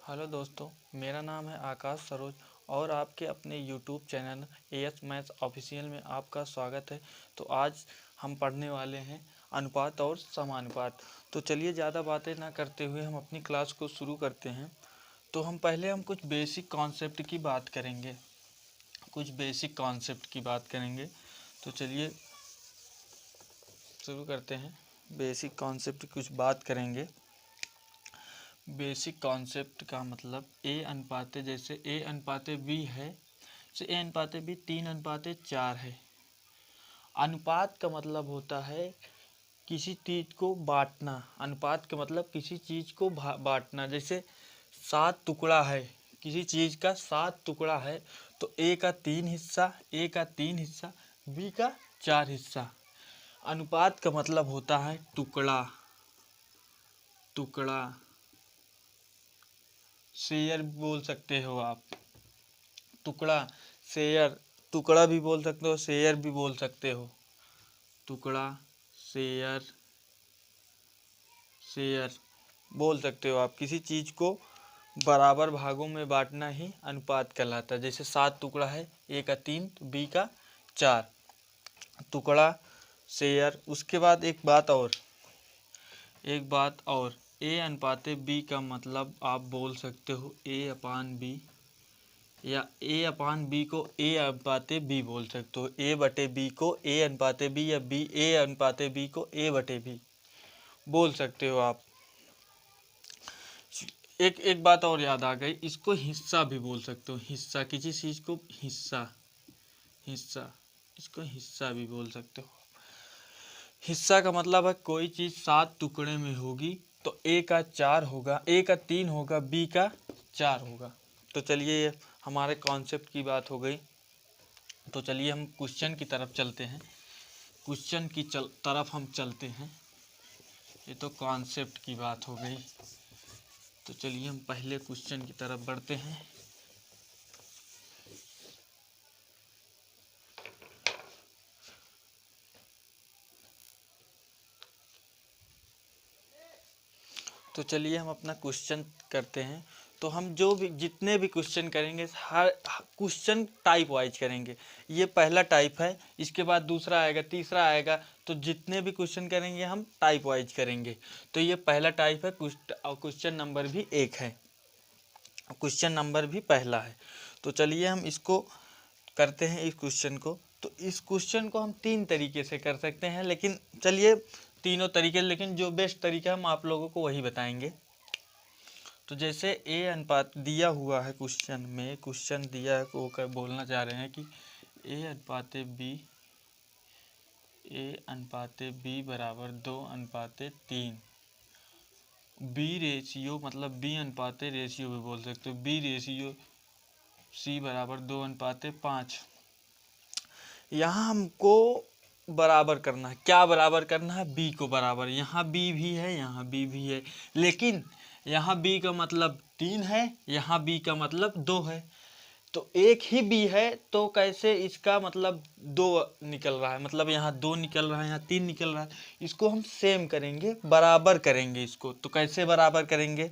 Hello दोस्तों, मेरा नाम है आकाश सरोज और आपके अपने YouTube channel as maths official में आपका स्वागत है। तो आज हम पढ़ने वाले हैं अनुपात और समानुपात। तो चलिए ज़्यादा बातें ना करते हुए हम अपनी क्लास को शुरू करते हैं। तो हम कुछ बेसिक कॉन्सेप्ट की बात करेंगे तो चलिए शुरू करते हैं। बेसिक कॉन्सेप्ट की कुछ बात करेंगे। बेसिक कॉन्सेप्ट का मतलब ए अनुपाते, जैसे ए अनुपाते बी है तो ए अनुपाते बी 3:4 है। अनुपात का मतलब होता है किसी चीज़ को बांटना। अनुपात का मतलब किसी चीज़ को बांटना। जैसे 7 टुकड़ा है, किसी चीज़ का 7 टुकड़ा है तो ए का 3 हिस्सा, बी का 4 हिस्सा। अनुपात का मतलब होता है टुकड़ा। शेयर बोल सकते हो आप। टुकड़ा, शेयर, टुकड़ा भी बोल सकते हो, शेयर भी बोल सकते हो। टुकड़ा, शेयर बोल सकते हो आप। किसी चीज़ को बराबर भागों में बांटना ही अनुपात कहलाता है। जैसे 7 टुकड़ा है, ए का 3 तो बी का 4। टुकड़ा, शेयर। उसके बाद एक बात और ए अनुपाते बी का मतलब आप बोल सकते हो ए अपान बी, या ए अपान बी को ए अनुपाते बी बोल सकते हो। ए बटे बी को ए अनुपाते बी, या बी ए अनुपाते बी को ए बटे बी बोल सकते हो आप। एक बात और याद आ गई, इसको हिस्सा भी बोल सकते हो। हिस्सा, किसी चीज़ को हिस्सा इसको हिस्सा भी बोल सकते हो। हिस्सा का मतलब है कोई चीज़ 7 टुकड़े में होगी तो ए का 4 होगा, ए का 3 होगा, बी का 4 होगा। तो चलिए, हमारे कॉन्सेप्ट की बात हो गई। तो चलिए हम क्वेश्चन की तरफ चलते हैं। तरफ हम चलते हैं। ये तो कॉन्सेप्ट की बात हो गई। तो चलिए हम पहले क्वेश्चन की तरफ बढ़ते हैं। तो चलिए हम अपना क्वेश्चन करते हैं। तो हम जितने भी क्वेश्चन करेंगे, हर क्वेश्चन टाइप वाइज करेंगे। ये पहला टाइप है, इसके बाद दूसरा आएगा, तीसरा आएगा। तो जितने भी क्वेश्चन करेंगे हम टाइप वाइज करेंगे। तो ये पहला टाइप है, क्वेश्चन नंबर भी 1 है, क्वेश्चन नंबर भी पहला है। तो चलिए हम इसको करते हैं, इस क्वेश्चन को। तो इस क्वेश्चन को हम 3 तरीके से कर सकते हैं, लेकिन चलिए तीनों तरीके, लेकिन जो बेस्ट तरीका हम आप लोगों को वही बताएंगे। तो जैसे ए अनुपात दिया हुआ है क्वेश्चन दिया है, वो बोलना चाह रहे हैं कि ए अनुपाते बी बराबर 2:3। बी रेशियो, मतलब बी अनुपाते रेशियो भी बोल सकते हो। बी रेशियो सी बराबर 2:5। यहाँ हमको बराबर करना है। क्या बराबर करना है? बी को बराबर। यहाँ बी भी है, यहाँ बी भी है, लेकिन यहाँ बी का मतलब 3 है, यहाँ बी का मतलब 2 है। तो एक ही बी है तो कैसे इसका मतलब 2 निकल रहा है, मतलब यहाँ 2 निकल रहा है, यहाँ 3 निकल रहा है। इसको हम सेम करेंगे, बराबर करेंगे इसको। तो कैसे बराबर करेंगे?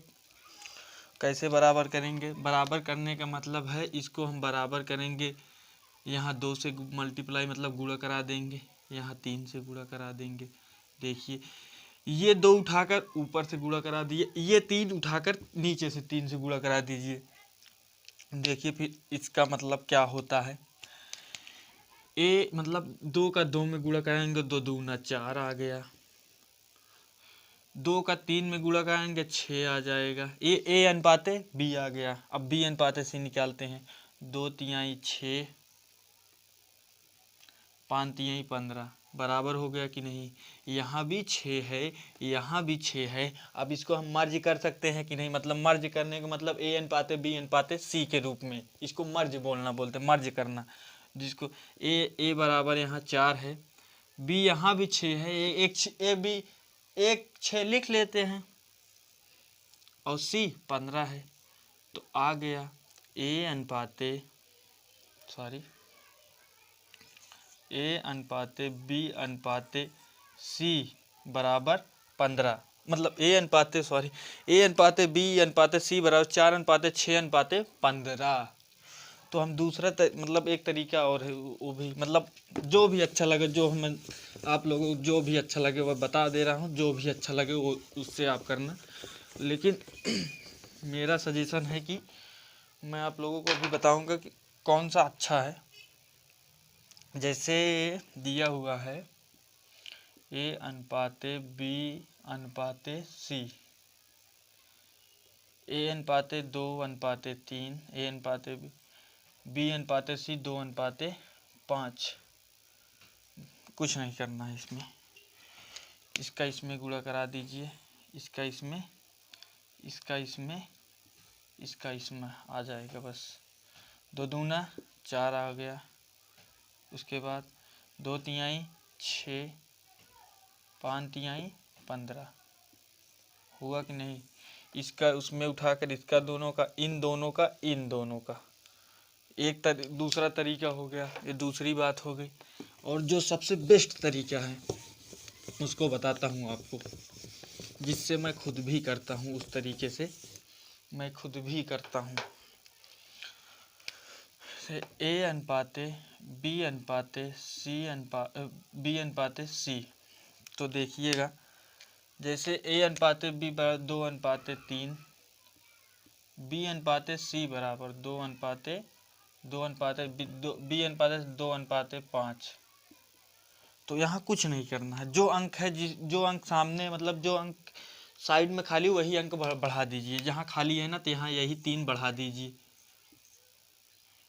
बराबर करने का मतलब है, इसको हम बराबर करेंगे। यहाँ 2 से मल्टीप्लाई मतलब गुणा करा देंगे, यहाँ 3 से गुणा करा देंगे। देखिए, ये 2 उठाकर ऊपर से गुणा करा दिए, ये 3 उठाकर नीचे से 3 से गुणा करा दीजिए। देखिए फिर इसका मतलब क्या होता है। ए मतलब 2 का 2 में गुणा कराएंगे, 2 दूना 4 आ गया। 2 का 3 में गुणा कराएंगे, 6 आ जाएगा। ए अनुपाते बी आ गया। अब बी अनुपाते से निकालते हैं। 2 तिहाई 6, 5 तिहाई 15, बराबर हो गया कि नहीं? यहाँ भी 6 है, यहाँ भी 6 है। अब इसको हम मर्ज कर सकते हैं कि नहीं? मतलब मर्ज करने का मतलब ए अनुपाते बी अनुपाते सी के रूप में, इसको मर्ज बोलते, मर्ज करना। जिसको ए बराबर यहाँ 4 है, बी यहाँ भी 6 है, एक 6 लिख लेते हैं, और सी 15 है। तो आ गया ए अनुपाते बी अनुपाते सी बराबर 15। मतलब ए अनुपाते बी अनुपाते सी बराबर 4:6:15। तो हम दूसरा मतलब एक तरीका और है वो भी, मतलब जो भी अच्छा लगे, जो हम आप लोगों को जो भी अच्छा लगे वह बता दे रहा हूँ, जो भी अच्छा लगे वो उससे आप करना। लेकिन मेरा सजेशन है कि मैं आप लोगों को भी बताऊंगा कि कौन सा अच्छा है। जैसे दिया हुआ है ए अनुपाते बी अनुपाते सी, ए अनुपाते 2:3, ए अनुपाते बी अनुपाते सी 2:5। कुछ नहीं करना है इसमें, इसका इसमें गुणा करा दीजिए, इसका इसमें, इसका इसमें, इसका इसमें आ जाएगा बस। 2 दूना 4 आ गया। उसके बाद 2 तिहाई 6, 5 तिहाई 15। हुआ कि नहीं? इसका उसमें उठाकर इसका दोनों का, इन दोनों का, इन दोनों का दूसरा तरीका हो गया। ये दूसरी बात हो गई। और जो सबसे बेस्ट तरीका है उसको बताता हूँ आपको, जिससे मैं खुद भी करता हूँ, उस तरीके से मैं खुद भी करता हूँ। ए अनुपाते बी अनुपाते सी। तो देखिएगा, जैसे ए अनुपाते बी बराबर 2:3, बी अनुपाते सी बराबर 2:2 बी अनुपाते 2:5। तो यहाँ कुछ नहीं करना है, जो अंक है जो अंक सामने, मतलब जो अंक साइड में खाली वही अंक बढ़ा दीजिए। जहाँ खाली है ना तो यहाँ यही 3 बढ़ा दीजिए,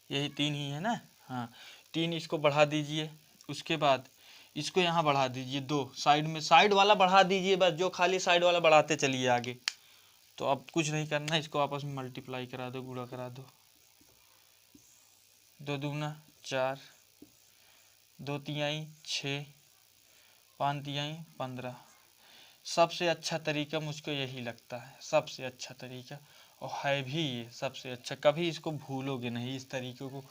यही 3 ही है ना, हाँ 3 इसको बढ़ा दीजिए। उसके बाद इसको यहाँ बढ़ा दीजिए 2, साइड में साइड वाला बढ़ा दीजिए, बस जो खाली साइड वाला बढ़ाते चलिए आगे। तो अब कुछ नहीं करना, इसको आपस में मल्टीप्लाई करा दो, गुणा करा दो। 2 दूना 4, 2 तिहाई 6, 5 तिहाई 15। सबसे अच्छा तरीका मुझको यही लगता है, सबसे अच्छा तरीका, और है भी ये सबसे अच्छा। कभी इसको भूलोगे नहीं, इस तरीके को।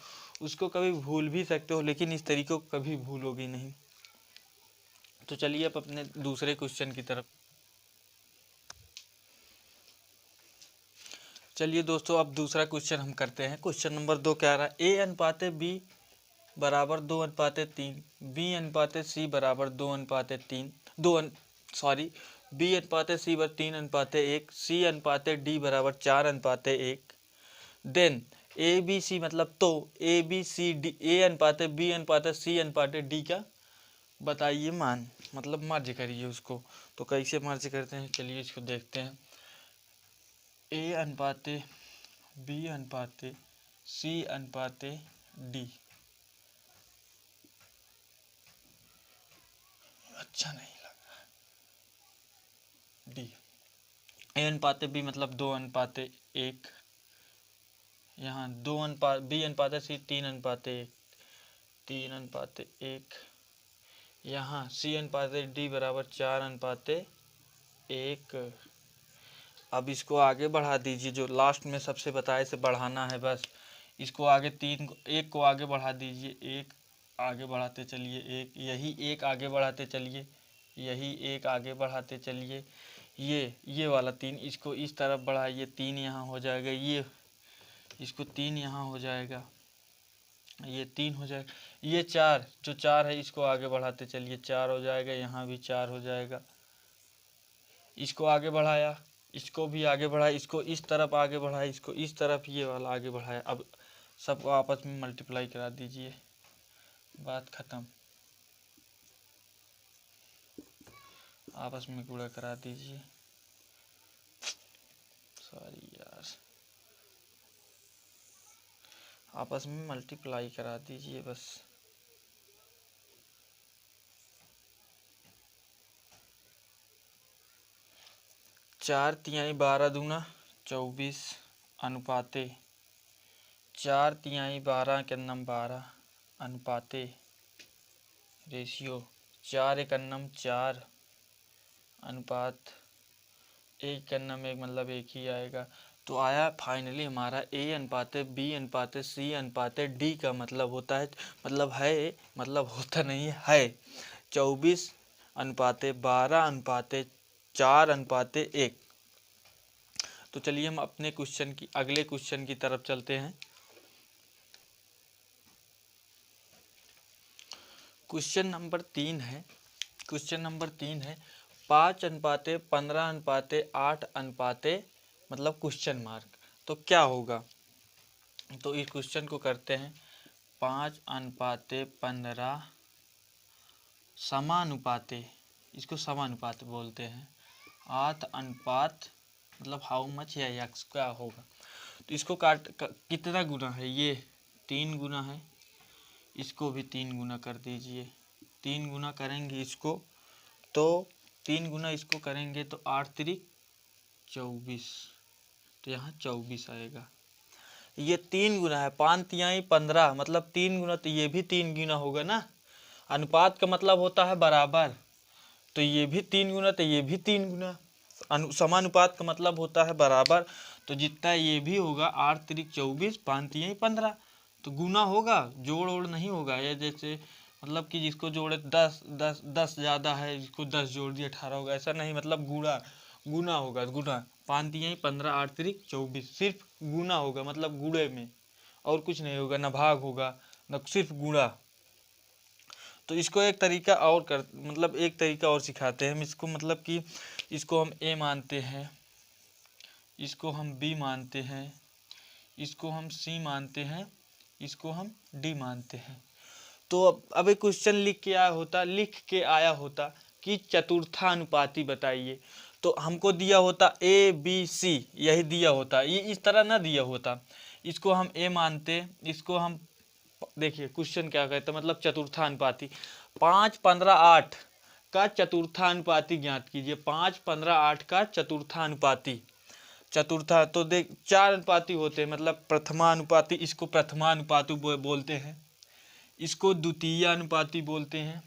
उसको कभी भूल भी सकते हो लेकिन इस तरीके को कभी भूलोगे नहीं। तो चलिए अब अपने दूसरे क्वेश्चन की तरफ। चलिए दोस्तों, अब दूसरा क्वेश्चन हम करते हैं। क्वेश्चन नंबर 2 क्या रहा है? ए अनुपाते बी बराबर 2:3, बी अनुपाते सी बराबर 2:3, बी अनुपाते सी बराबर 3:1, सी अनुपाते डी बराबर 4:1। देन ए बी सी, मतलब तो A B C D, A अनुपाते बी अनुपाते सी अनुपाते डी का बताइए मान, मतलब मर्ज करिए उसको। तो कैसे मर्ज करते हैं, चलिए इसको देखते हैं। ए अनुपाते बी अनुपाते सी अनुपाते डी, अच्छा नहीं लग रहा, डी। ए अनुपाते बी मतलब 2:1, यहाँ 2 अनुपात, बी अनुपाते सी 3:1, 3:1, यहाँ सी अनुपाते डी बराबर 4:1। अब इसको आगे बढ़ा दीजिए, जो लास्ट में सबसे बताए से बढ़ाना है बस। इसको आगे 1 को आगे बढ़ा दीजिए, 1 आगे बढ़ाते चलिए, 1 यही 1 आगे बढ़ाते चलिए, यही 1 आगे बढ़ाते चलिए। ये वाला 3 इसको इस तरफ बढ़ाइए, 3 यहाँ हो जाएगा, ये इसको 3 यहाँ हो जाएगा, ये 3 हो जाएगा। ये 4, जो 4 है इसको आगे बढ़ाते चलिए, 4 हो जाएगा, यहाँ भी 4 हो जाएगा। इसको आगे बढ़ाया, इसको भी आगे बढ़ाया, इसको इस तरफ आगे बढ़ाया, इसको इस तरफ ये वाला आगे बढ़ाया। अब सबको आपस में मल्टीप्लाई करा दीजिए, बात खत्म। आपस में गुणा करा दीजिए, सॉरी यार, आपस में मल्टीप्लाई करा दीजिए बस। चार तिहाई 12 दूना 24 अनुपाते 4 तिहाई 12 के अन्नम 12 अनुपाते रेशियो 4 एक अन्नम 4 अनुपात 1 के अन्नम 1, मतलब 1 ही आएगा। तो आया फाइनली हमारा ए अनुपाते बी अनुपाते सी अनुपाते डी का मतलब होता है, मतलब है, मतलब होता नहीं है 24 अनुपाते 12 अनुपाते 4:1। तो चलिए हम अपने अगले क्वेश्चन की तरफ चलते हैं। क्वेश्चन नंबर 3 है। 5:15:8 मतलब क्वेश्चन मार्क। तो क्या होगा? तो इस क्वेश्चन को करते हैं 5:15 समानुपाते, इसको समानुपात बोलते हैं। 8 अनुपात मतलब हाउ मच या यक्स क्या होगा। तो इसको कितना गुना है? ये 3 गुना है, इसको भी 3 गुना कर दीजिए। 3 गुना करेंगे इसको, तो 3 गुना इसको करेंगे तो 8×3 24, तो यहाँ 24 आएगा। ये 3 गुना है, 5×3 = 15 मतलब 3 गुना, तो ये भी 3 गुना होगा ना। अनुपात का मतलब होता है बराबर, तो ये भी 3 गुना, तो ये भी 3 गुना। समानुपात का मतलब होता है बराबर, तो जितना ये भी होगा 8×3 24, 5×3 = 15, तो गुना होगा, जोड़ ओड़ नहीं होगा। ये जैसे मतलब कि जिसको जोड़े 10 ज़्यादा है, जिसको 10 जोड़ दिए 18 होगा, ऐसा नहीं, मतलब गुना होगा, गुना। 5×3 = 15, 8×3 24, सिर्फ गुना होगा, मतलब गुणे में, और कुछ नहीं होगा, ना भाग होगा, ना सिर्फ गुणा। तो इसको एक तरीका और सिखाते हैं हम इसको, मतलब कि इसको हम ए मानते हैं, इसको हम बी मानते हैं, इसको हम सी मानते हैं, इसको हम डी मानते हैं। तो अब एक क्वेश्चन लिख के आया होता कि चतुर्थानुपाती बताइए, तो हमको दिया होता ए बी सी, यही दिया होता, ये इस तरह ना दिया होता। इसको हम ए मानते, इसको हम, देखिए क्वेश्चन क्या कहता है, मतलब चतुर्थानुपाती। 5:15:8 का चतुर्थानुपाती ज्ञात कीजिए। 5:15:8 का चतुर्थानुपाती। तो देख 4 अनुपाती होते हैं, मतलब प्रथमानुपाती, इसको प्रथमानुपाती बोलते हैं, इसको द्वितीय अनुपाती बोलते हैं,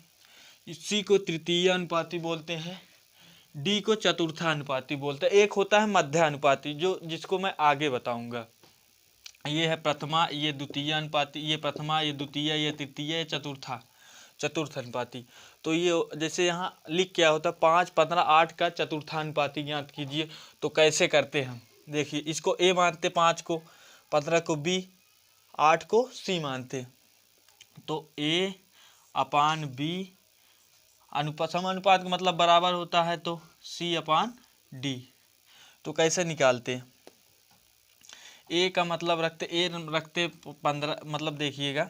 इसी को तृतीय अनुपाती बोलते हैं, डी को चतुर्थानुपाती बोलते हैं। एक होता है मध्यानुपाती, जिसको मैं आगे बताऊंगा। ये है प्रथमा, ये द्वितीय अनुपाती, ये प्रथमा, ये द्वितीय, ये तृतीय, ये चतुर्थ अनुपाती। तो ये जैसे यहाँ लिख क्या होता है, 5:15:8 का चतुर्थानुपाती ज्ञात कीजिए। तो कैसे करते हैं हम, देखिए इसको ए मानते, 5 को, 15 को बी, 8 को सी मानते। तो A/B समानुपात का मतलब बराबर होता है, तो C/D। तो कैसे निकालते? ए का मतलब रखते 15, मतलब देखिएगा,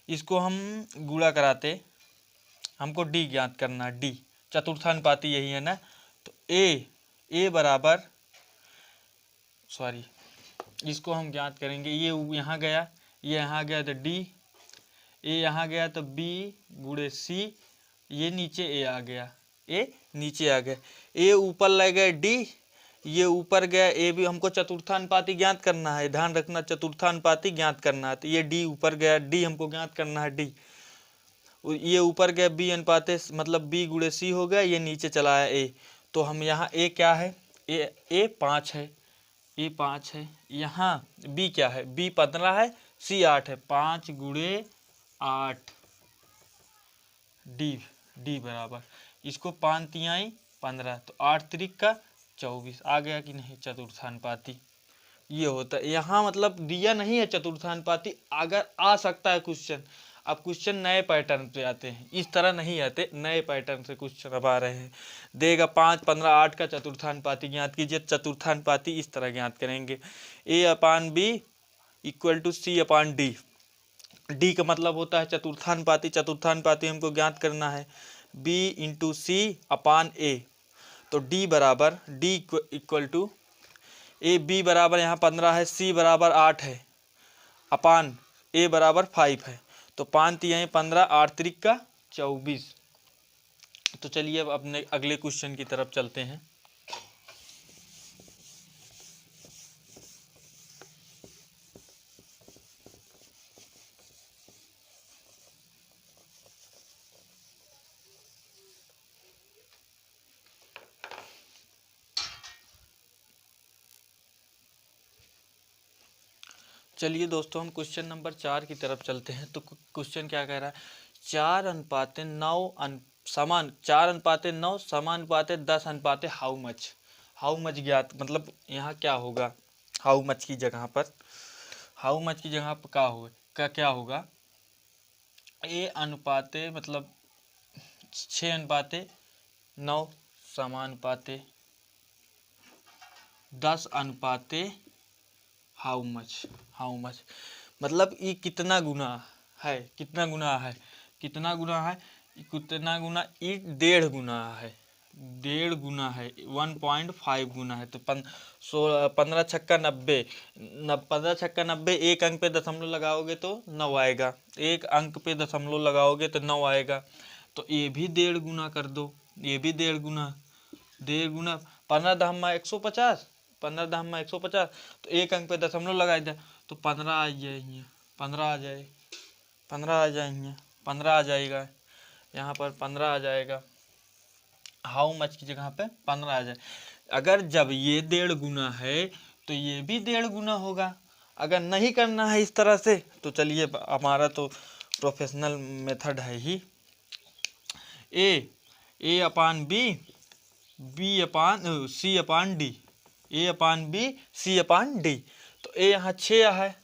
इसको हम गुणा कराते, हमको डी ज्ञात करना, डी चतुर्थानुपाती यही है ना। तो ए बराबर, सॉरी, इसको हम ज्ञात करेंगे, ये यहाँ गया, ये यहाँ गया, तो डी, ए यहाँ गया तो बी गुणे सी, ये नीचे ए आ गया, ए नीचे आ गया, ए ऊपर ले गए डी, ये ऊपर गया, ए भी हमको चतुर्थानुपाती ज्ञात करना है, ध्यान रखना, चतुर्थानुपाती ज्ञात करना है। तो ये डी ऊपर गया, डी हमको ज्ञात करना है, डी, ये ऊपर गया, बी अनुपाते मतलब बी गुणे सी हो गया, ये नीचे चला आया ए। तो हम यहाँ ए क्या है, ए 5 है, ए 5 है, यहाँ बी क्या है, बी 15 है, सी 8 है, 5 × 8, डी बराबर, इसको 5×3 = 15, तो 8×3 = 24 आ गया कि नहीं, चतुर्थानुपाती। ये होता है यहाँ, मतलब दिया नहीं है चतुर्थानुपाती, अगर आ सकता है क्वेश्चन। अब क्वेश्चन नए पैटर्न पे आते हैं, इस तरह नहीं आते, नए पैटर्न से क्वेश्चन अब आ रहे हैं। देगा 5:15:8 का चतुर्थानुपाती ज्ञात कीजिए। चतुर्थानुपाती इस तरह ज्ञात करेंगे, A/B = C/D। डी का मतलब होता है चतुर्थानुपाती, चतुर्थानुपाती हमको ज्ञात करना है, B/C/A। तो डी बराबर, D equal to A, B बराबर यहाँ 15 है, सी बराबर 8 है, अपान ए बराबर 5 है। तो 5×3 = 15, 8×3 = 24। तो चलिए अब अपने अगले क्वेश्चन की तरफ चलते हैं। चलिए दोस्तों, हम क्वेश्चन नंबर 4 की तरफ चलते हैं। तो क्वेश्चन क्या कह रहा है, 4:9 समान 4:9 समानुपाते 10:10 हाउ मच ज्ञात, मतलब यहाँ क्या होगा, हाउ मच की जगह पर क्या होगा, ए अनुपाते मतलब 6:9 समानुपाते 10:10 हाउ मच मतलब ये कितना गुना है, कितना गुना है ये 1.5 गुना है 1.5 गुना है। तो 15 छक्का 90, 15 छक्का 90, एक अंक पे दशमलव लगाओगे तो 9 आएगा, एक अंक पे दशमलव लगाओगे तो 9 आएगा। तो ये भी 1.5 गुना कर दो, ये भी 1.5 गुना 15 दहम्मा 150, 15 दहम्मा 150, तो एक अंक पे दशमलव लगाए दे तो 15 आ जाएंगे, 15 आ जाएगा, यहाँ पर 15 आ जाएगा, हाउ मच की जगह पे 15 आ जाए। अगर जब ये 1.5 गुना है तो ये भी 1.5 गुना होगा। अगर नहीं करना है इस तरह से तो चलिए, हमारा तो प्रोफेशनल मेथड है ही, ए अपान बी अपान सी अपान डी, ए अपान बी सी अपान डी। तो ए यहाँ 6 है,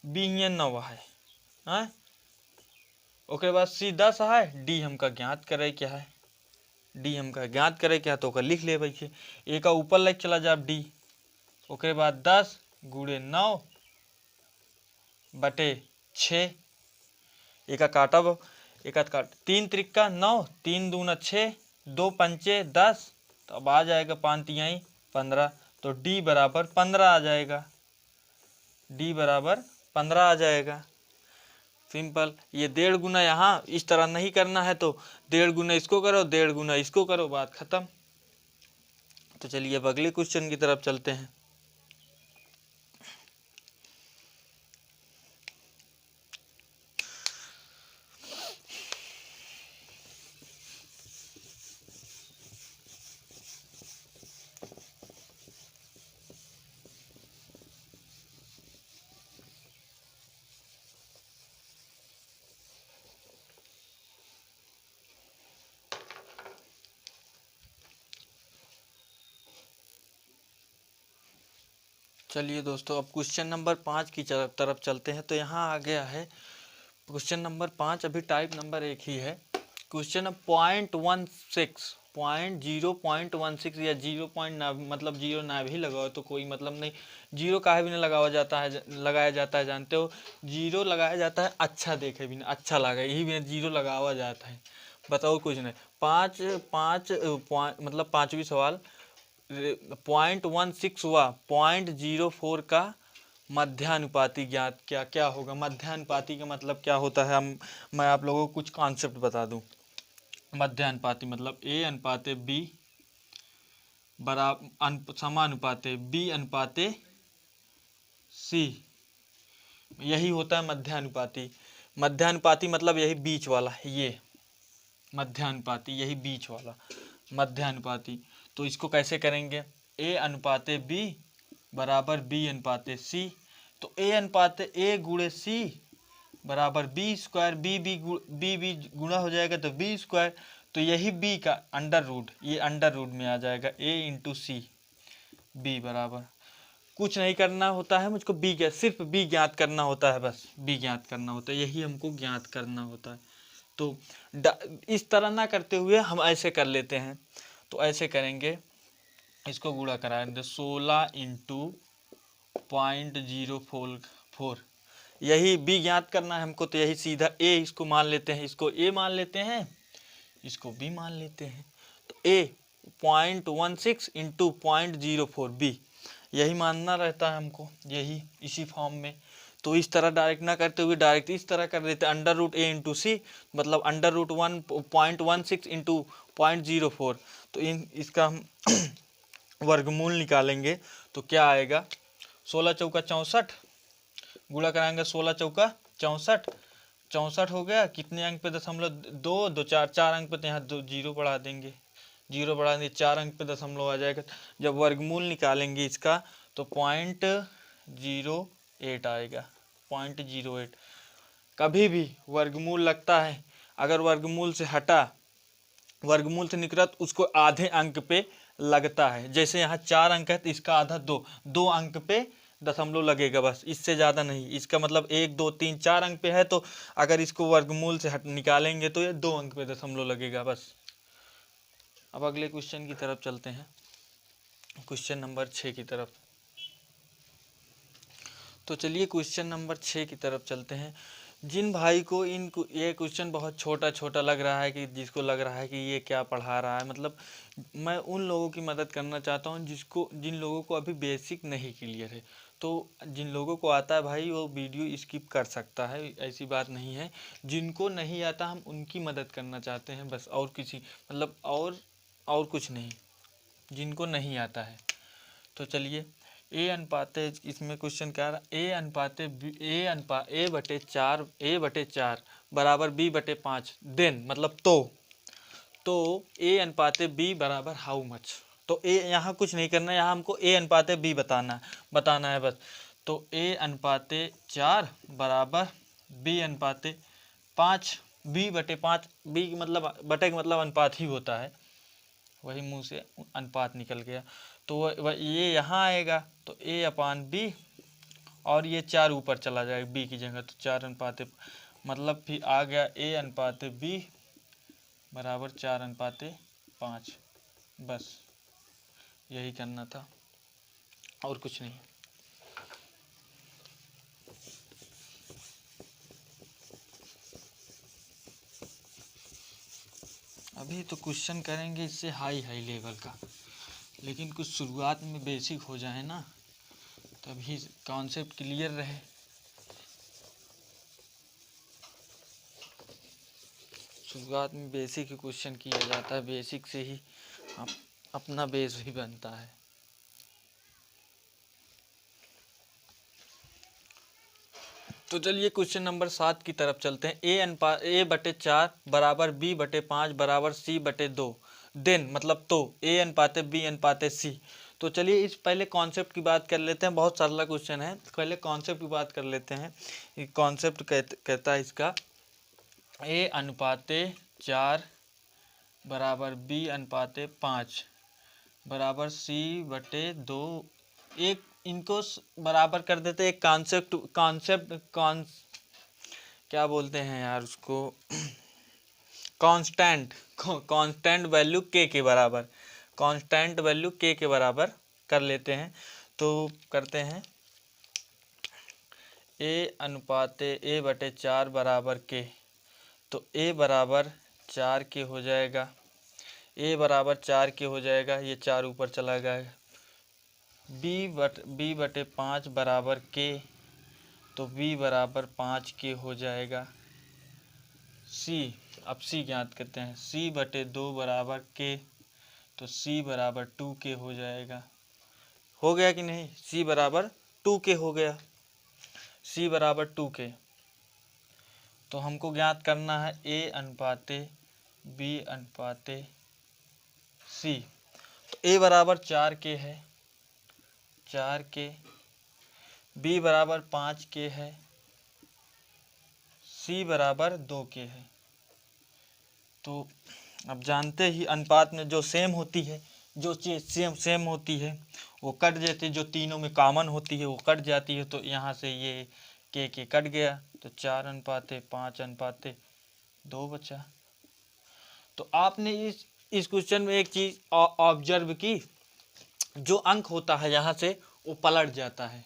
बी यहाँ 9 है, ओके बाद सी 10 है, डी हमका ज्ञात करे क्या है, तो ओकर लिख ले भाई, ए का ऊपर लेके चला जा डी, ओके बाद 10 गुणे 9 बटे 6, एक काटा 3 त्रिक्का 9, 3 दूना 6, 2 पंचे 10, तो अब आ जाएगा 5 तिहाई 15, तो डी बराबर 15 आ जाएगा, सिंपल। ये 1.5 गुना यहाँ इस तरह नहीं करना है तो 1.5 गुना इसको करो, 1.5 गुना इसको करो, बात खत्म। तो चलिए अब अगले क्वेश्चन की तरफ चलते हैं। चलिए दोस्तों, अब क्वेश्चन नंबर 5 की तरफ चलते हैं। तो यहाँ आ गया है क्वेश्चन नंबर 5, अभी टाइप नंबर 1 ही है। क्वेश्चन 0.16 या 0 मतलब 0 ना भी लगाओ तो कोई मतलब नहीं, 0 काहे भी नहीं लगाया जाता है जानते हो, 0 लगाया जाता है अच्छा देखे भी ना, अच्छा लगे यही भी 0 लगावा जाता है, बताओ कुछ नहीं। मतलब 5वीं सवाल 0.16 हुआ, 0.04 का मध्यानुपाती ज्ञात, क्या होगा। मध्यानुपाती का मतलब क्या होता है, मैं आप लोगों को कुछ कॉन्सेप्ट बता दूं। मध्यानुपाती मतलब ए अनुपाते बी बराबर समानुपाते बी अनुपाते सी, यही होता है मध्यानुपाती मतलब यही बीच वाला, ये मध्यानुपाती यही बीच वाला मध्यानुपाती। तो इसको कैसे करेंगे, ए अनुपाते बी बराबर बी अनुपाते सी, तो ए अनुपाते ए गुणे सी बराबर बी स्क्वायर, बी गुणा हो जाएगा तो बी स्क्वायर, तो यही बी का अंडर रूट, ये अंडर रूट में आ जाएगा ए इंटू सी, बी बराबर कुछ नहीं करना होता है मुझको, सिर्फ बी ज्ञात करना होता है, बस बी ज्ञात करना होता है, यही हमको ज्ञात करना होता है। तो इस तरह ना करते हुए हम ऐसे कर लेते हैं, तो ऐसे करेंगे, इसको गुणा कराएंगे 16 इंटू 0.044, यही बी ज्ञात करना है हमको, तो यही सीधा ए इसको मान लेते हैं, इसको ए मान लेते हैं, इसको बी मान लेते हैं। तो ए 0.16 इंटू 0.04 बी, यही मानना रहता है हमको, यही इसी फॉर्म में। तो इस तरह डायरेक्ट ना करते हुए डायरेक्ट इस तरह कर देते, अंडर रूट ए इंटू सी मतलब अंडर रूट 1.16 इंटू 0.04, तो इसका हम वर्गमूल निकालेंगे तो क्या आएगा, 16 चौका 64, गुणा कराएंगे 16 चौका 64 हो गया, कितने अंक पे दशमलव, 2 4 अंक पे, तो यहाँ 2 0 बढ़ा देंगे, 4 अंक पे दशमलव आ जाएगा। जब वर्गमूल निकालेंगे इसका तो 0.08 आएगा, 0.08। कभी भी वर्गमूल लगता है, अगर वर्गमूल से हटा वर्गमूल से निकला तो उसको आधे अंक पे लगता है। जैसे यहाँ 4 अंक है तो इसका आधा 2 अंक पे दशमलव लगेगा, बस इससे ज़्यादा नहीं। इसका मतलब 1 2 3 4 अंक पे है तो अगर इसको वर्गमूल से हट निकालेंगे तो ये 2 अंक पे दशमलव लगेगा बस। अब अगले क्वेश्चन की तरफ चलते हैं, क्वेश्चन नंबर 6 की तरफ। तो चलिए क्वेश्चन नंबर 6 की तरफ चलते हैं। जिन भाई को ये क्वेश्चन बहुत छोटा छोटा लग रहा है, कि जिसको लग रहा है कि ये क्या पढ़ा रहा है, मतलब मैं उन लोगों की मदद करना चाहता हूँ जिन लोगों को अभी बेसिक नहीं क्लियर है। तो जिन लोगों को आता है भाई वो वीडियो स्किप कर सकता है, ऐसी बात नहीं है। जिनको नहीं आता हम उनकी मदद करना चाहते हैं बस, और किसी मतलब और कुछ नहीं, जिनको नहीं आता है। तो चलिए ए अनुपात, इसमें क्वेश्चन क्या रहा, ए बटे चार बराबर बी बटे 5 देन मतलब तो ए अनुपात बी बराबर हाउ मच। तो ए यहाँ कुछ नहीं करना है, यहाँ हमको ए अनुपात बी बताना है बस। तो ए अनुपात 4 बराबर बी अनुपात 5, बी बटे 5, बी मतलब बटे का मतलब अनुपात ही होता है, वही मुंह से अनुपात निकल गया। तो ये यहाँ आएगा तो ए अपान बी, और ये 4 ऊपर चला जाएगा बी की जगह, तो 4 अनुपात मतलब फिर आ गया ए अनुपात बी बराबर 4 अनुपात 5। बस यही करना था और कुछ नहीं। अभी तो क्वेश्चन करेंगे इससे हाई लेवल का, लेकिन कुछ शुरुआत में बेसिक हो जाए ना, तभी कॉन्सेप्ट क्लियर रहे। शुरुआत में बेसिक ही क्वेश्चन किया जाता है, बेसिक से ही अपना बेस भी बनता है। तो चलिए क्वेश्चन नंबर 7 की तरफ चलते हैं। ए बटे 4 बराबर बी बटे 5 बराबर सी बटे 2 देन मतलब तो ए अनुपात बी अनुपात सी। तो चलिए इस पहले कॉन्सेप्ट की बात कर लेते हैं, बहुत सरल क्वेश्चन है, पहले कॉन्सेप्ट की बात कर लेते हैं। कॉन्सेप्ट कहता है इसका ए अनुपात 4 बराबर बी अनुपात 5 बराबर सी बटे 2। एक इनको बराबर कर देते, एक क्या बोलते हैं यार उसको, कांस्टेंट वैल्यू के बराबर, कांस्टेंट वैल्यू के बराबर कर लेते हैं। तो करते हैं ए अनुपात ए बटे 4 बराबर के, तो ए बराबर 4 के हो जाएगा, ए बराबर 4 के हो जाएगा, ये 4 ऊपर चला गया। बी बटे 5 बराबर के, तो बी बराबर 5 के हो जाएगा। सी, अब सी ज्ञात करते हैं, सी बटे 2 बराबर के, तो सी बराबर 2 के हो जाएगा। हो गया कि नहीं, सी बराबर 2 के हो गया, सी बराबर 2 के। तो हमको ज्ञात करना है ए अनुपात बी अनुपात सी। तो ए बराबर 4 के है, 4 के, बी बराबर 5 के है, सी बराबर 2 के है। तो अब जानते ही अनुपात में जो सेम होती है, जो चीज़ सेम होती है वो कट जाती है, जो तीनों में कॉमन होती है वो कट जाती है। तो यहाँ से ये के कट गया, तो 4 अनुपात 5 अनुपात 2 बचा। तो आपने इस क्वेश्चन में एक चीज़ ऑब्जर्व की, जो अंक होता है यहाँ से वो पलट जाता है।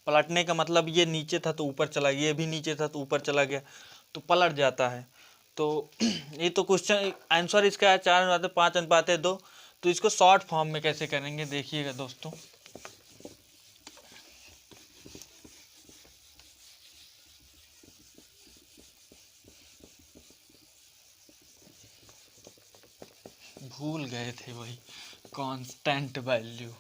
पलटने का मतलब ये नीचे था तो ऊपर चला गया, ये भी नीचे था तो ऊपर चला गया, तो पलट जाता है। तो ये तो क्वेश्चन आंसर इसका है 4 अनुपात 5 अनुपात 2। तो इसको शॉर्ट फॉर्म में कैसे करेंगे देखिएगा दोस्तों। भूल गए थे वही कांस्टेंट वैल्यू।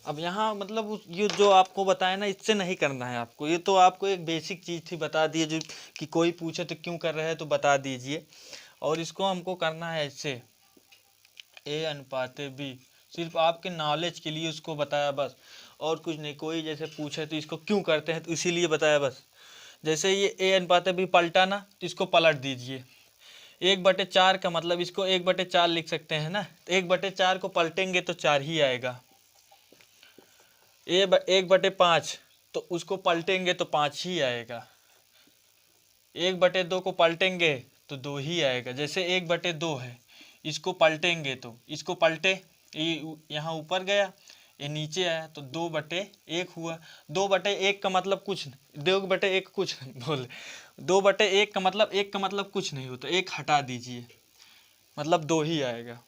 अब यहाँ मतलब ये जो आपको बताया ना, इससे नहीं करना है आपको, ये तो आपको एक बेसिक चीज़ थी बता दिए, जो कि कोई पूछे तो क्यों कर रहे हैं तो बता दीजिए। और इसको हमको करना है इससे ए अनुपात बी, सिर्फ आपके नॉलेज के लिए उसको बताया बस, और कुछ नहीं। कोई जैसे पूछे तो इसको क्यों करते हैं तो इसीलिए बताया बस। जैसे ये a अनुपात b पलटा ना, तो इसको पलट दीजिए। 1/4 का मतलब इसको 1/4 लिख सकते हैं ना, तो 1/4 को पलटेंगे तो 4 ही आएगा। 1/5 तो उसको पलटेंगे तो 5 ही आएगा। 1/2 को पलटेंगे तो 2 ही आएगा। जैसे 1/2 है, इसको पलटेंगे तो इसको पलटे, ये यहाँ ऊपर गया, ये नीचे आया, तो 2/1 हुआ। 2/1 का मतलब कुछ नहीं, 2/1 कुछ नहीं बोले, 2/1 का मतलब 1 का मतलब कुछ नहीं होता, 1 हटा दीजिए, मतलब 2 ही आएगा।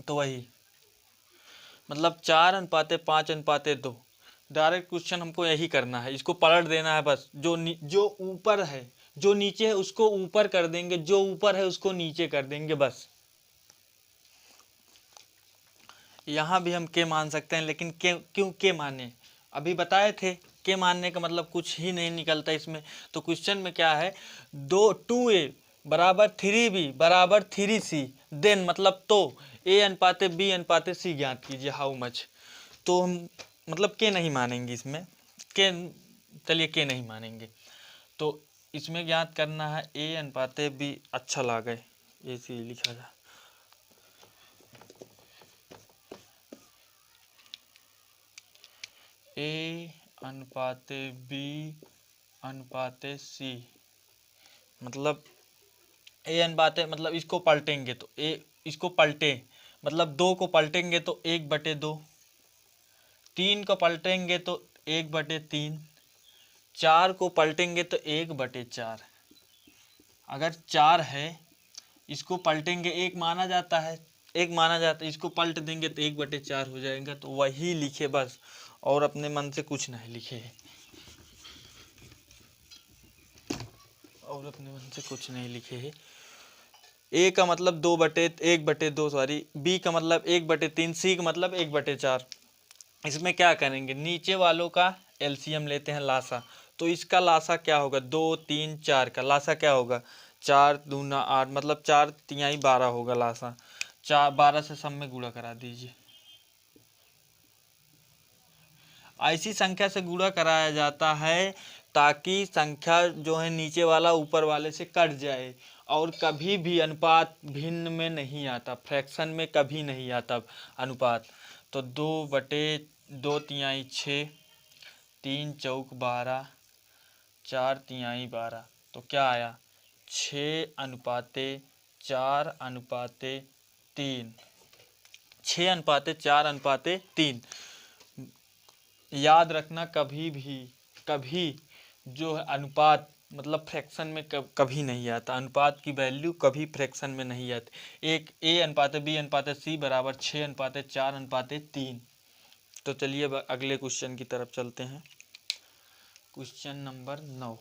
तो वही मतलब 4:5:2। डायरेक्ट क्वेश्चन हमको यही करना है, इसको पलट देना है बस। जो ऊपर है, जो नीचे है उसको ऊपर कर देंगे, जो ऊपर है उसको नीचे कर देंगे बस। यहाँ भी हम के मान सकते हैं, लेकिन क्यों के माने, अभी बताए थे के मानने का मतलब कुछ ही नहीं निकलता इसमें। तो क्वेश्चन में क्या है, 2a बराबर 3b बराबर 3c, देन मतलब तो a अनुपात b अनुपात c ज्ञात कीजिए, हाउ मच। तो हम मतलब के नहीं मानेंगे इसमें, के चलिए के नहीं मानेंगे। तो इसमें ज्ञात करना है a अनुपात b, अच्छा लगा ये सी लिखा जाए, a अनुपात b अनुपात c, मतलब a अनुपात मतलब इसको पलटेंगे तो इसको पलटे मतलब 2 को पलटेंगे तो 1/2, 3 को पलटेंगे तो 1/3, 4 को पलटेंगे तो 1/4। अगर 4 है, इसको पलटेंगे 1 माना जाता है, 1 माना जाता है, इसको पलट देंगे तो 1/4 हो जाएगा। तो वही लिखे बस, और अपने मन से कुछ नहीं लिखे, और अपने मन से कुछ नहीं लिखे है। ए का मतलब 1/2 सॉरी, बी का मतलब 1/3, सी का मतलब 1/4। इसमें क्या करेंगे, नीचे वालों का एलसीएम लेते हैं, लासा। तो इसका लासा क्या होगा, 2 3 4 का लासा क्या होगा, 4 दूना 8, मतलब 4 तिहाई 12 होगा लासा। 12 से सब में गुणा करा दीजिए। ऐसी संख्या से गुणा कराया जाता है ताकि संख्या जो है नीचे वाला ऊपर वाले से कट जाए, और कभी भी अनुपात भिन्न में नहीं आता, फ्रैक्शन में कभी नहीं आता अनुपात। तो 2/2 तिहाई 6, 3 चौक 12, 4 तिहाई 12, तो क्या आया, 6:4:3, 6:4:3। याद रखना, कभी जो है अनुपात मतलब फ्रैक्शन में कभी नहीं आता, अनुपात की वैल्यू कभी फ्रैक्शन में नहीं आती। एक a अनुपात b अनुपात c बराबर 6:4:3। तो चलिए अब अगले क्वेश्चन की तरफ चलते हैं। Question number 9,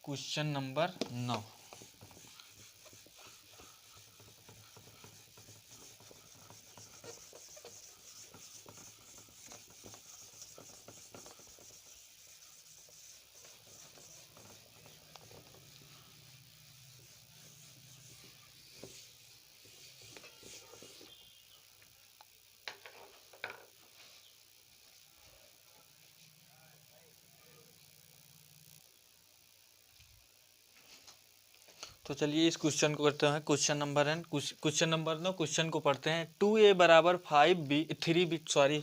question number 9। तो चलिए इस क्वेश्चन को करते हैं, क्वेश्चन नंबर 9। क्वेश्चन को पढ़ते हैं। 2a बराबर 5b 3b सॉरी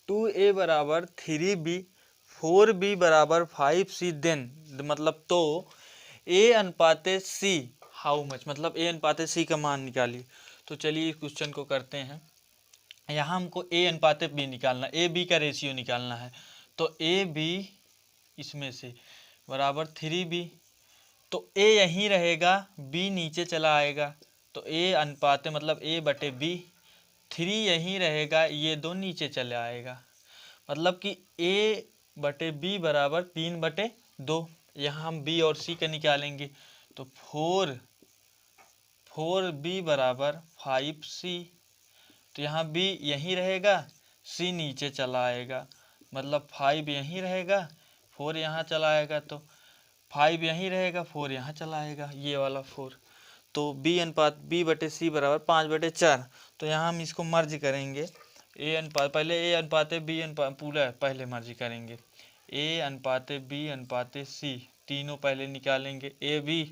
2a बराबर 3b 4b बराबर 5c, देन मतलब तो a अनुपात c हाउ मच, मतलब a अनुपात c का मान निकालिए। तो चलिए इस क्वेश्चन को करते हैं। यहाँ हमको a अनुपात b निकालना, a b का रेशियो निकालना है। तो a b इसमें से बराबर 3b, तो a यहीं रहेगा, b नीचे चला आएगा, तो a अनुपात मतलब a/b, 3 यहीं रहेगा, ये 2 नीचे चले आएगा, मतलब कि a/b बराबर 3/2। यहाँ हम b और c का निकालेंगे, तो 4b बराबर 5c, तो यहाँ b यहीं रहेगा, c नीचे चला आएगा, मतलब 5 यहीं रहेगा, 4 यहाँ चला आएगा, तो 5 यहीं रहेगा, 4 यहाँ चला आएगा, ये वाला 4। तो b अनुपात b/c बराबर 5/4। तो यहाँ हम इसको मर्ज करेंगे, a अनुपात पहले a अनुपात b अनुपात पूरा पहले मर्ज करेंगे, ए अनुपाते बी अनुपाते सी, तीनों पहले निकालेंगे। A B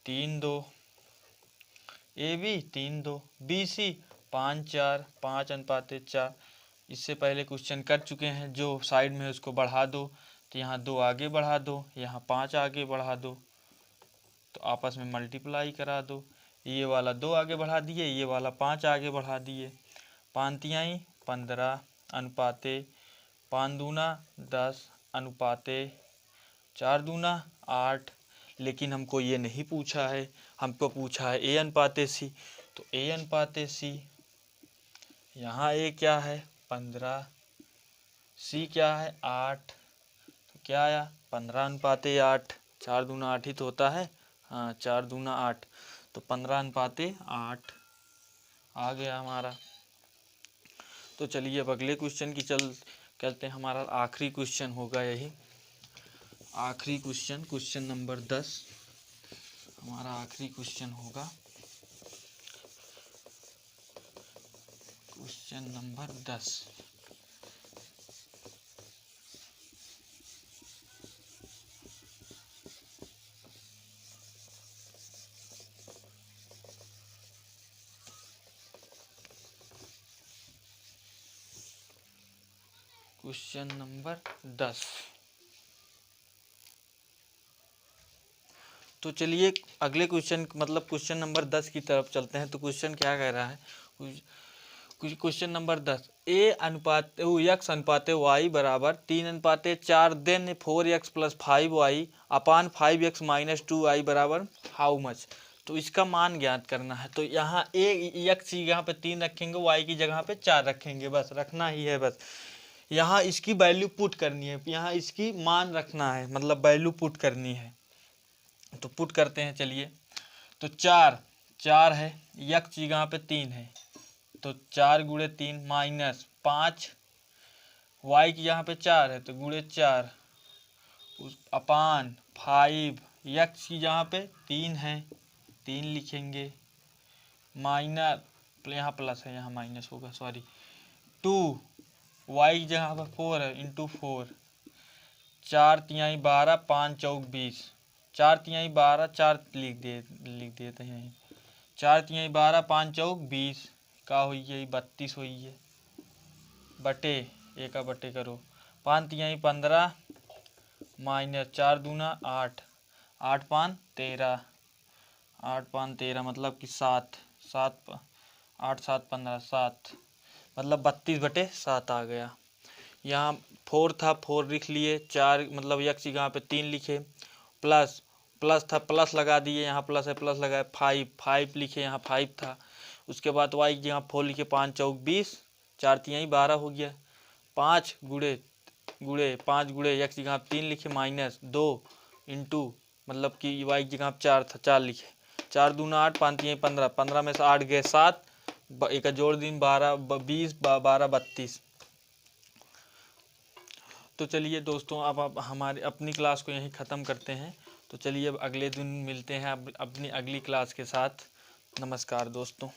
3-2, A B 3-2, B C 5-4, 5 अनुपाते 4। इससे पहले क्वेश्चन कर चुके हैं, जो साइड में है उसको बढ़ा दो, तो यहाँ 2 आगे बढ़ा दो, यहाँ 5 आगे बढ़ा दो, तो आपस में मल्टीप्लाई करा दो। ये वाला 2 आगे बढ़ा दिए, ये वाला 5 आगे बढ़ा दिए। 5 तिहाई 15 अनुपाते 5 दूना 10 अनुपाते 4 दूना 8। लेकिन हमको ये नहीं पूछा है, हमको पूछा है ए अनुपाते सी। तो ए अनुपाते सी, यहाँ ए क्या है 15, सी क्या है 8, तो क्या आया 15 अनुपाते 8। 4 दूना 8 ही तो होता है, हाँ 4 दूना 8, तो 15 अनुपाते 8 आ गया हमारा। तो चलिए अब अगले क्वेश्चन की करते हैं। हमारा आखिरी क्वेश्चन होगा यही, आखिरी क्वेश्चन, क्वेश्चन नंबर 10 हमारा आखिरी क्वेश्चन होगा, क्वेश्चन नंबर 10। Question number 10। तो चलिए अगले क्वेश्चन मतलब क्वेश्चन नंबर 10 की तरफ चलते हैं। तो क्वेश्चन क्या कह रहा है, क्वेश्चन नंबर 10, ए अनुपात एक्स अनुपाते वाई बराबर 3 अनुपाते 4 देन 4x प्लस 5y अपान 5x माइनस 2y बराबर हाउ मच। तो इसका मान ज्ञात करना है। तो यहाँ ए एक्स की जगह पे 3 रखेंगे, वाई की जगह पे 4 रखेंगे, बस रखना ही है। बस यहाँ इसकी वैल्यू पुट करनी है, यहाँ इसकी मान रखना है, मतलब वैल्यू पुट करनी है। तो पुट करते हैं चलिए। तो 4 है, यक्स की जगह पे 3 है, तो 4 गुणे 3 माइनस 5, वाई की यहाँ पे 4 है तो गुणे 4 अपान 5, यक्स की जहाँ पे 3 है 3 लिखेंगे, माइनस यहाँ प्लस है यहाँ माइनस होगा, सॉरी 2, वाई की जगह पर 4 है इंटू 4, 4 तिहाई 12 5 चौक 20, 4 तिहाई 12 4 लिख देते हैं, 4 तिहाई 12 5 चौक 20 का हुई है 32 हुई है, बटे एक का बटे करो, 5 तिहाई 15 माइनस 4 दूना 8, 8 5 13, 8 5 13 मतलब कि 7, 8 7 15 7, मतलब 32/7 आ गया। यहाँ 4 था 4 लिख लिए, 4 मतलब यक्स की जगह पे 3 लिखे, प्लस था प्लस लगा दिए, यहाँ प्लस है प्लस लगाए, 5 लिखे, यहाँ 5 था। उसके बाद वाई की जगह 4 लिखे, 5 चौक 20, 4 तिहाई 12 हो गया, 5 गुणे 5 गुणे यक्स की जगह 3 लिखे माइनस 2 इंटू मतलब कि वाई की जगह 4 था 4 लिखे, 4 दूना 8 5 तिहाई 15, 15 में से 8 गए 7, एक जोड़ दिन 12 20 12 32। तो चलिए दोस्तों अब हमारे अपनी क्लास को यहीं ख़त्म करते हैं। तो चलिए अब अगले दिन मिलते हैं अपनी अगली क्लास के साथ। नमस्कार दोस्तों।